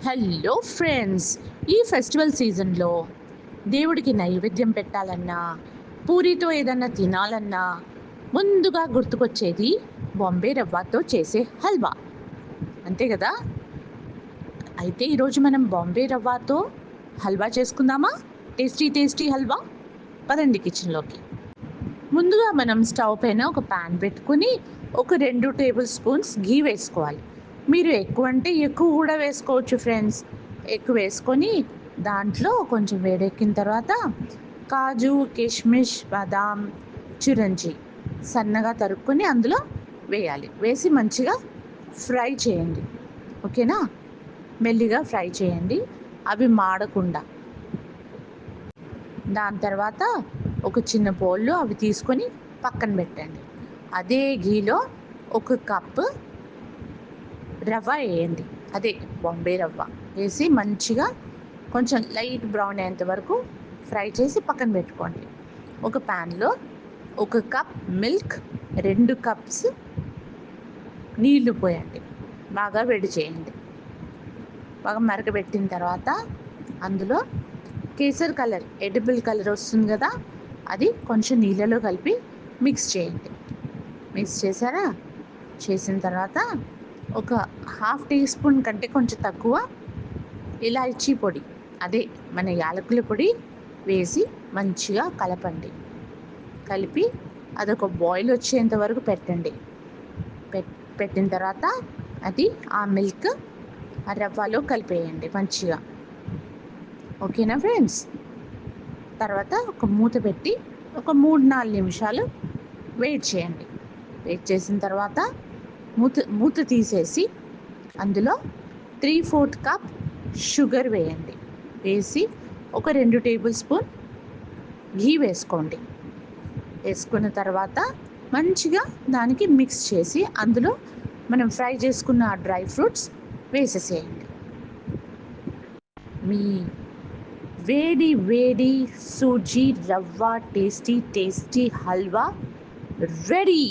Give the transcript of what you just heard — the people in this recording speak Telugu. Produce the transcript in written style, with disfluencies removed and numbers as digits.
హలో ఫ్రెండ్స్, ఈ ఫెస్టివల్ సీజన్లో దేవుడికి నైవేద్యం పెట్టాలన్నా, పూరితో ఏదన్నా తినాలన్నా ముందుగా గుర్తుకొచ్చేది బాంబే రవ్వతో చేసే హల్వా, అంతే కదా. అయితే ఈరోజు మనం బాంబే రవ్వతో హల్వా చేసుకుందామా? Tasty tasty halwa. పదండి కిచెన్లోకి. ముందుగా మనం స్టవ్ పైన ఒక ప్యాన్ పెట్టుకుని ఒక 2 టేబుల్ స్పూన్స్ ఘీ వేసుకోవాలి. మీరు ఎక్కువ అంటే ఎక్కువ కూడా వేసుకోవచ్చు ఫ్రెండ్స్. ఎక్కువ వేసుకొని దాంట్లో కొంచెం వేడెక్కిన తర్వాత కాజు, కిష్మిష్, బాదాం, చిరంజి సన్నగా తరుక్కొని అందులో వేయాలి. వేసి మంచిగా ఫ్రై చేయండి. ఓకేనా? మెల్లిగా ఫ్రై చేయండి, అవి మాడకుండా. దాని తర్వాత ఒక చిన్న బౌల్లో అవి తీసుకొని పక్కన పెట్టండి. అదే ఘీలో ఒక కప్పు రవ్వ వేయండి, అదే బాంబే రవ్వ వేసి మంచిగా కొంచెం లైట్ బ్రౌన్ అయ్యేంత వరకు ఫ్రై చేసి పక్కన పెట్టుకోండి. ఒక ప్యాన్లో ఒక కప్ మిల్క్, 2 కప్స్ నీళ్లు పోయండి. బాగా వేడి చేయండి. బాగా మరగబెట్టిన తర్వాత అందులో కేసర్ కలర్, ఎడిబుల్ కలర్ వస్తుంది కదా, అది కొంచెం నీళ్ళలో కలిపి మిక్స్ చేయండి. మిక్స్ చేశారా? చేసిన తర్వాత ఒక హాఫ్ టీ స్పూన్ కంటే కొంచెం తక్కువ ఇలాచీ పొడి, అదే మన యాలకుల పొడి వేసి మంచిగా కలపండి. కలిపి అదొక బాయిల్ వచ్చేంత వరకు పెట్టండి. పెట్టిన తర్వాత అది ఆ మిల్క్ ఆ రవ్వలో కలిపేయండి మంచిగా. ఓకేనా ఫ్రెండ్స్? తర్వాత ఒక మూత పెట్టి ఒక 3-4 నిమిషాలు వెయిట్ చేయండి. వెయిట్ చేసిన తర్వాత మూత తీసేసి అందులో 3/4 కప్ షుగర్ వేయండి. వేసి ఒక 2 టేబుల్ స్పూన్ ఘీ వేసుకోండి. వేసుకున్న తర్వాత మంచిగా దానికి మిక్స్ చేసి అందులో మనం ఫ్రై చేసుకున్న డ్రై ఫ్రూట్స్ వేసేసేయండి. మీ వేడి వేడి సూజీ రవ్వ టేస్టీ టేస్టీ హల్వా రెడీ.